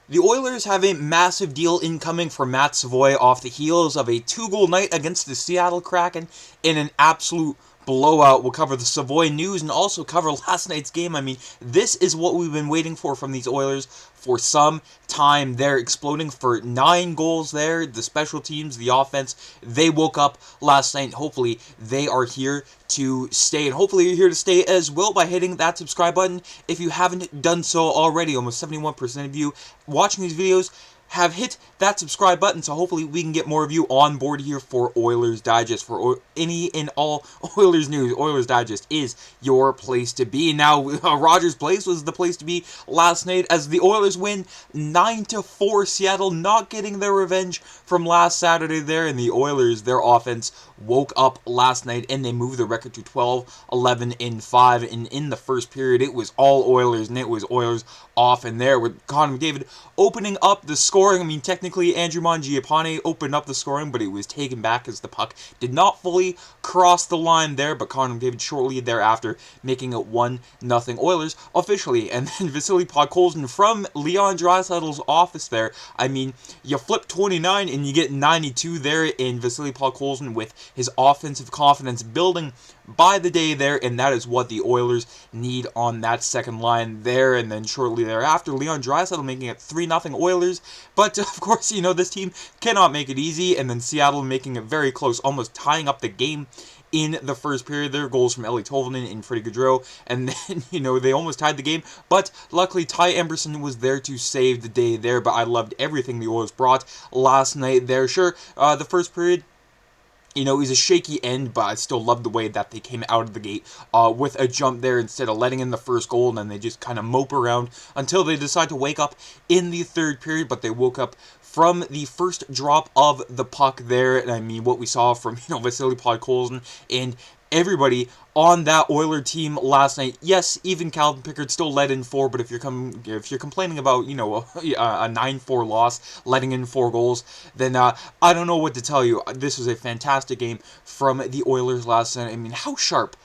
The Oilers have a massive deal incoming for Matt Savoie off the heels of a 2-goal night against the Seattle Kraken in an absolute blowout. We'll cover the Savoie news and also cover last night's game. I mean, this is what we've been waiting for from these Oilers for some time. They're exploding for 9 goals there. The special teams, the offense, they woke up last night. Hopefully, they are here to stay. And hopefully, you're here to stay as well by hitting that subscribe button if you haven't done so already. Almost 71% of you watching these videos have hit that subscribe button, so hopefully we can get more of you on board here for Oilers Digest. For any and all Oilers news, Oilers Digest is your place to be. Now, Rogers Place was the place to be last night as the Oilers win 9-4. Seattle not getting their revenge from last Saturday there, and the Oilers, their offense, woke up last night and they moved the record to 12-11-5. And in the first period, it was all Oilers, and it was Oilers off and there with Connor McDavid opening up the scoring. I mean, technically, Andrew Mangiapane opened up the scoring, but it was taken back as the puck did not fully cross the line there. But Connor McDavid shortly thereafter making it 1-0 Oilers officially. And then Vasily Podkolzin from Leon Draisaitl's office there. I mean, you flip 29 and you get 92 there in Vasily Podkolzin with his offensive confidence building by the day there, and that is what the Oilers need on that second line there. And then shortly thereafter, Leon Draisaitl making it 3-0 Oilers. But of course, you know, this team cannot make it easy, and then Seattle making it very close, almost tying up the game in the first period. There goals from Eeli Tolvanen and Freddie Gaudreau, and then, you know, they almost tied the game, but luckily Ty Emberson was there to save the day there. But I loved everything the Oilers brought last night there. Sure, the first period, you know, it was a shaky end, but I still loved the way that they came out of the gate with a jump there instead of letting in the first goal, and then they just kind of mope around until they decide to wake up in the third period. But they woke up from the first drop of the puck there, and I mean, what we saw from, you know, Vasily Podkolzin and everybody on that Oiler team last night. Yes, even Calvin Pickard still let in 4, but if you're complaining about, you know, a 9-4 loss, letting in 4 goals, then I don't know what to tell you. This was a fantastic game from the Oilers last night. I mean, how sharp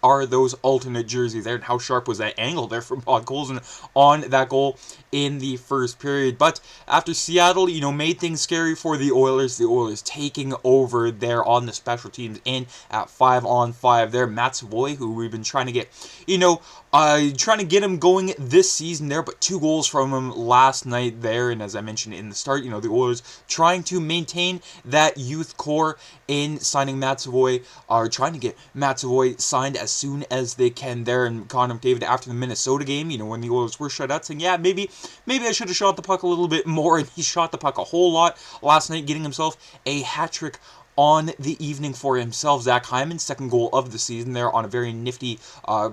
are those alternate jerseys there, and how sharp was that angle there from Podkolzin on that goal in the first period. But after Seattle, you know, made things scary for the Oilers taking over there on the special teams and at 5-on-5 there. Matt Savoie, who we've been trying to get, you know, trying to get him going this season there, but 2 goals from him last night there. And as I mentioned in the start, you know, the Oilers trying to maintain that youth core in signing Matt Savoie, are trying to get Matt Savoie signed as soon as they can there. And Connor McDavid after the Minnesota game, you know, when the Oilers were shut out, saying, yeah, maybe I should have shot the puck a little bit more, and he shot the puck a whole lot last night, getting himself a hat trick on the evening for himself. Zach Hyman, second goal of the season there on a very nifty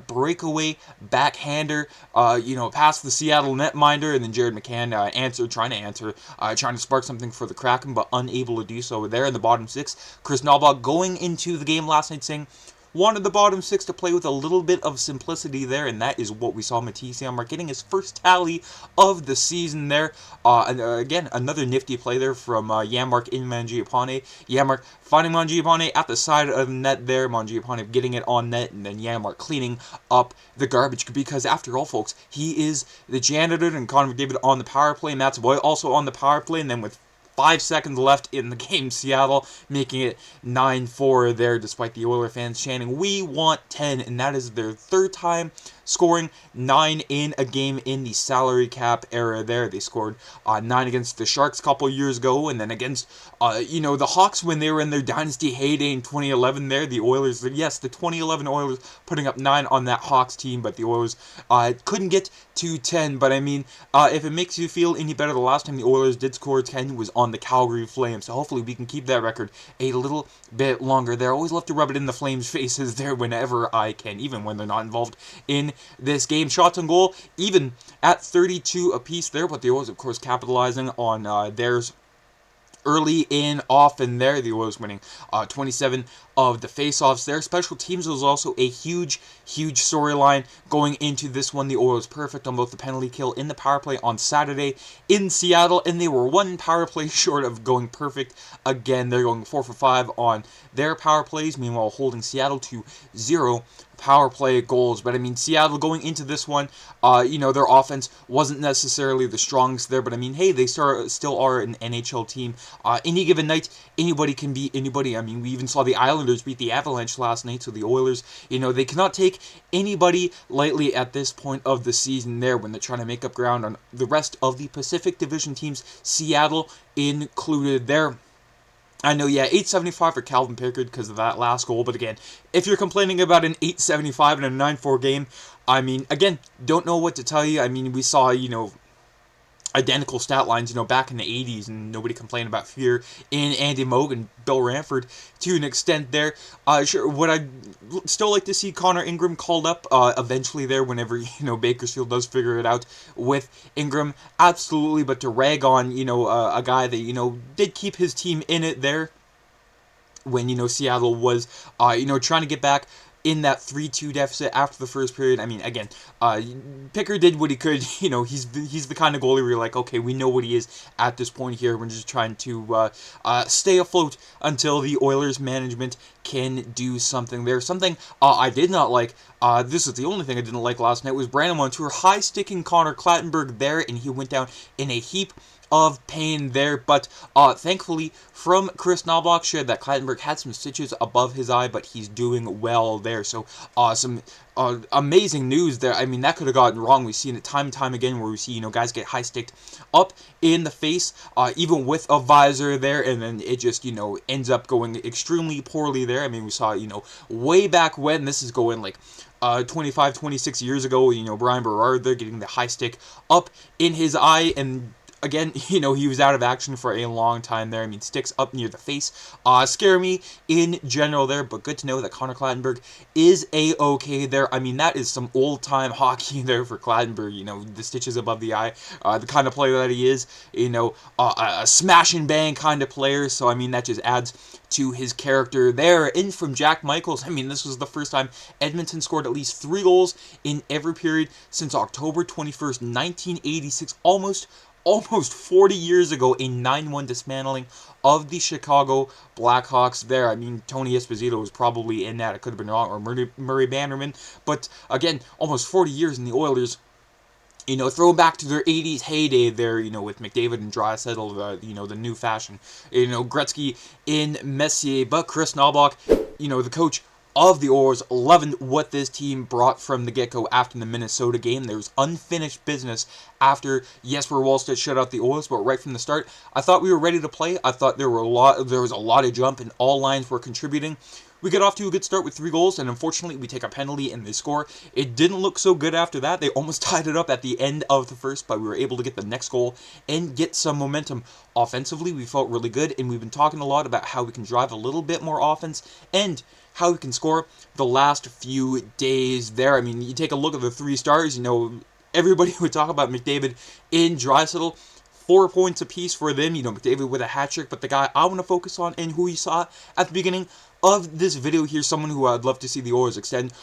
breakaway backhander, you know, past the Seattle netminder, and then Jared McCann trying to spark something for the Kraken, but unable to do so there in the bottom 6. Kris Knoblauch going into the game last night saying, wanted the bottom 6 to play with a little bit of simplicity there, and that is what we saw. Matisse Janmark getting his first tally of the season there. And again, another nifty play there from Janmark in Mangiapane. Janmark finding Mangiapane at the side of the net there. Mangiapane getting it on net, and then Janmark cleaning up the garbage, because after all, folks, he is the janitor. And Connor McDavid on the power play. Matt Savoie also on the power play, and then with 5 seconds left in the game, Seattle making it 9-4 there, despite the Oiler fans chanting, "We want 10," and that is their 3rd time scoring 9 in a game in the salary cap era there. They scored 9 against the Sharks a couple years ago, and then against, you know, the Hawks when they were in their dynasty heyday in 2011 there. The Oilers, yes, the 2011 Oilers putting up 9 on that Hawks team, but the Oilers couldn't get to 10. But I mean, if it makes you feel any better, the last time the Oilers did score 10 was on the Calgary Flames, so hopefully we can keep that record a little bit longer there. Always love to rub it in the Flames' faces there whenever I can, even when they're not involved in this game. Shots on goal, even at 32 apiece there, but the Oilers, of course, capitalizing on theirs early in often there. The Oilers winning 27 of the faceoffs there. Special teams was also a huge storyline going into this one. The Oilers perfect on both the penalty kill in the power play on Saturday in Seattle, and they were 1 power play short of going perfect again. They're going 4 for 5 on their power plays, meanwhile holding Seattle to 0 power play goals. But I mean, Seattle going into this one, their offense wasn't necessarily the strongest there. But I mean, hey, they still are an NHL team. Any given night, anybody can beat anybody. I mean, we even saw the Islanders beat the Avalanche last night. So the Oilers, they cannot take anybody lightly at this point of the season there when they're trying to make up ground on the rest of the Pacific Division teams, Seattle included there. I know, yeah, 875 for Calvin Pickard because of that last goal. But again, if you're complaining about an 875 in a 9-4 game, I mean, again, don't know what to tell you. I mean, we saw, identical stat lines, back in the 80s, and nobody complained about fear in Andy Moog and Bill Ranford to an extent there. Sure, would I still like to see Connor Ingram called up eventually there whenever, Bakersfield does figure it out with Ingram? Absolutely, but to rag on, a guy that, did keep his team in it there when, Seattle was, trying to get back in that 3-2 deficit after the first period. I mean, again, Pickard did what he could. He's the kind of goalie where you're like, okay, we know what he is at this point here. We're just trying to stay afloat until the Oilers management can do something there. Something I did not like, this is the only thing I didn't like last night, was Brandon Montour high-sticking Connor Clattenberg there, and he went down in a heap of pain there, but thankfully from Kris Knoblauch shared that Clattenberg had some stitches above his eye, but he's doing well there. So some amazing news there. I mean, that could have gotten wrong. We've seen it time and time again where we see guys get high sticked up in the face, even with a visor there, and then it just ends up going extremely poorly there. I mean, we saw way back when, this is going like 25, 26 years ago, Brian Berard there getting the high stick up in his eye, and again, he was out of action for a long time there. I mean, sticks up near the face scare me in general there, but good to know that Connor Clattenberg is A-okay there. I mean, that is some old-time hockey there for Clattenberg, the stitches above the eye, the kind of player that he is, a smash and bang kind of player, so I mean, that just adds to his character there. In from Jack Michaels, I mean, this was the first time Edmonton scored at least 3 goals in every period since October 21st, 1986, almost 40 years ago, a 9-1 dismantling of the Chicago Blackhawks there. I mean, Tony Esposito was probably in that. It could have been wrong, or Murray Bannerman. But again, almost 40 years in the Oilers. Throwing back to their 80s heyday there, with McDavid and Draisaitl, the new fashion. Gretzky in Messier, but Kris Knoblauch, the coach of the Oilers, loving what this team brought from the get-go after the Minnesota game. There was unfinished business after Jesper Wallstedt shut out the Oilers, but right from the start, I thought we were ready to play. I thought there was a lot of jump, and all lines were contributing. We get off to a good start with 3 goals, and unfortunately, we take a penalty and they score. It didn't look so good after that. They almost tied it up at the end of the first, but we were able to get the next goal and get some momentum. Offensively, we felt really good, and we've been talking a lot about how we can drive a little bit more offense and how we can score the last few days there. I mean, you take a look at the 3 stars, everybody would talk about McDavid and Draisaitl. 4 points apiece for them, McDavid with a hat trick, but the guy I want to focus on and who you saw at the beginning of this video here, someone who I'd love to see the Oilers extend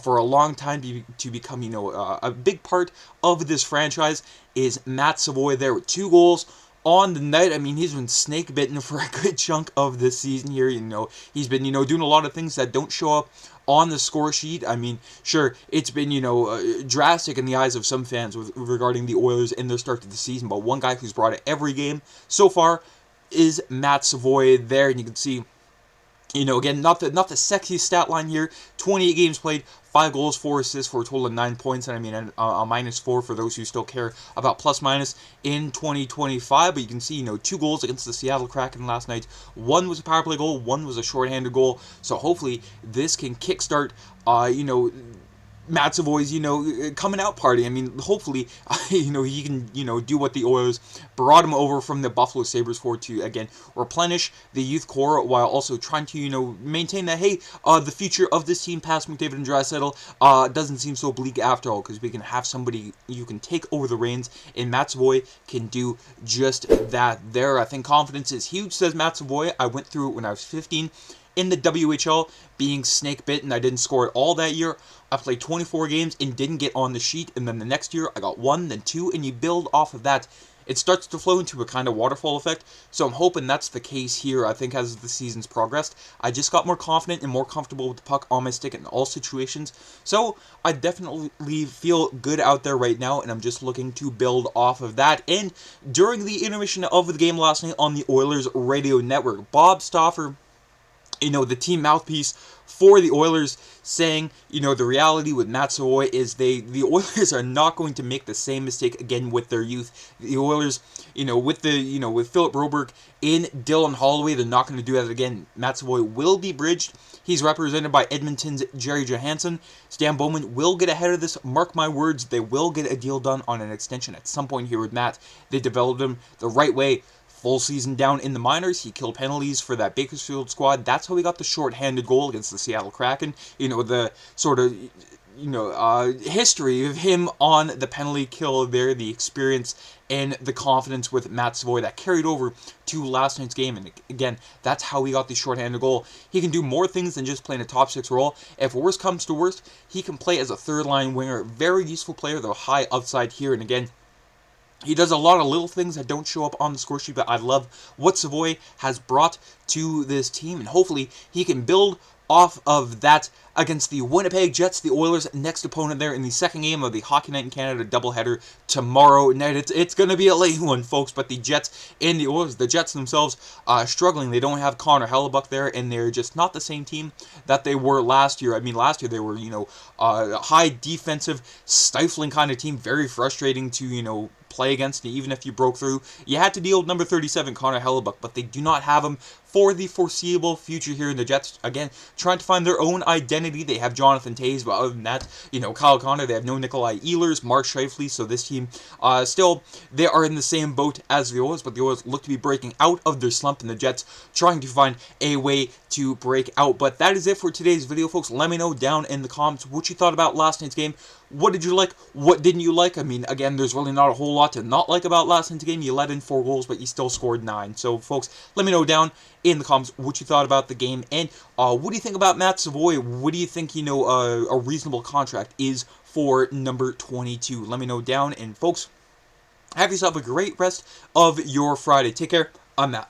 for a long time to become, a big part of this franchise, is Matt Savoie there with 2 goals on the night. I mean, he's been snake bitten for a good chunk of this season here. He's been, doing a lot of things that don't show up on the score sheet. I mean, sure, it's been, drastic in the eyes of some fans regarding the Oilers in their start to the season, but one guy who's brought it every game so far is Matt Savoie there, and you can see, again, not the sexiest stat line here. 28 games played, 5 goals, 4 assists for a total of 9 points, and I mean a -4 for those who still care about plus-minus in 2025. But you can see, 2 goals against the Seattle Kraken last night. 1 was a power play goal, 1 was a shorthanded goal. So hopefully this can kickstart, Matt Savoie's, coming out party. I mean, hopefully, he can, do what the Oilers brought him over from the Buffalo Sabres for, to, again, replenish the youth core while also trying to, maintain that, hey, the future of this team past McDavid and Draisaitl doesn't seem so bleak after all, because we can have somebody you can take over the reins, and Matt Savoie can do just that there. I think confidence is huge, says Matt Savoie. I went through it when I was 15. In the WHL, being snake bitten, I didn't score it all that year. I played 24 games and didn't get on the sheet, and then the next year I got 1, then 2, and you build off of that. it starts to flow into a kind of waterfall effect. So I'm hoping that's the case here. I think as the season's progressed, I just got more confident and more comfortable with the puck on my stick in all situations. So I definitely feel good out there right now, and I'm just looking to build off of that. And during the intermission of the game last night on the Oilers radio network, Bob Stauffer, the team mouthpiece for the Oilers, saying, the reality with Matt Savoie is the Oilers are not going to make the same mistake again with their youth. The Oilers, with Philip Broberg in Dylan Holloway, they're not going to do that again. Matt Savoie will be bridged. He's represented by Edmonton's Jerry Johansson. Stan Bowman will get ahead of this. Mark my words, they will get a deal done on an extension at some point here with Matt. They developed him the right way. Full season down in the minors, he killed penalties for that Bakersfield squad. That's how he got the short-handed goal against the Seattle Kraken. The sort of, history of him on the penalty kill there, the experience and the confidence with Matt Savoie that carried over to last night's game. And again, that's how he got the short-handed goal. He can do more things than just playing a top six role. If worst comes to worst, he can play as a third-line winger. Very useful player, though high upside here. And again, he does a lot of little things that don't show up on the score sheet, but I love what Savoie has brought to this team, and hopefully he can build off of that against the Winnipeg Jets, the Oilers' next opponent there in the second game of the Hockey Night in Canada doubleheader tomorrow night. It's going to be a late one, folks, but the Jets and the Oilers, the Jets themselves are struggling. They don't have Connor McDavid there, and they're just not the same team that they were last year. I mean, last year they were, a high defensive, stifling kind of team, very frustrating to, play against. And even if you broke through, you had to deal with number 37, Connor McDavid, but they do not have him for the foreseeable future here in the Jets. Again, trying to find their own identity. They have Jonathan Toews, but other than that, Kyle Connor, they have no Nikolai Ehlers, Mark Scheifele, so this team, still, they are in the same boat as the Oilers, but the Oilers look to be breaking out of their slump, and the Jets trying to find a way to break out. But that is it for today's video, folks. Let me know down in the comments what you thought about last night's game. What did you like? What didn't you like? I mean, again, there's really not a whole lot to not like about last night's game. You let in 4 goals, but you still scored 9. So, folks, let me know down in the comments what you thought about the game. And what do you think about Matt Savoie? What do you think, a reasonable contract is for number 22? Let me know down. And, folks, have yourself a great rest of your Friday. Take care. I'm Matt.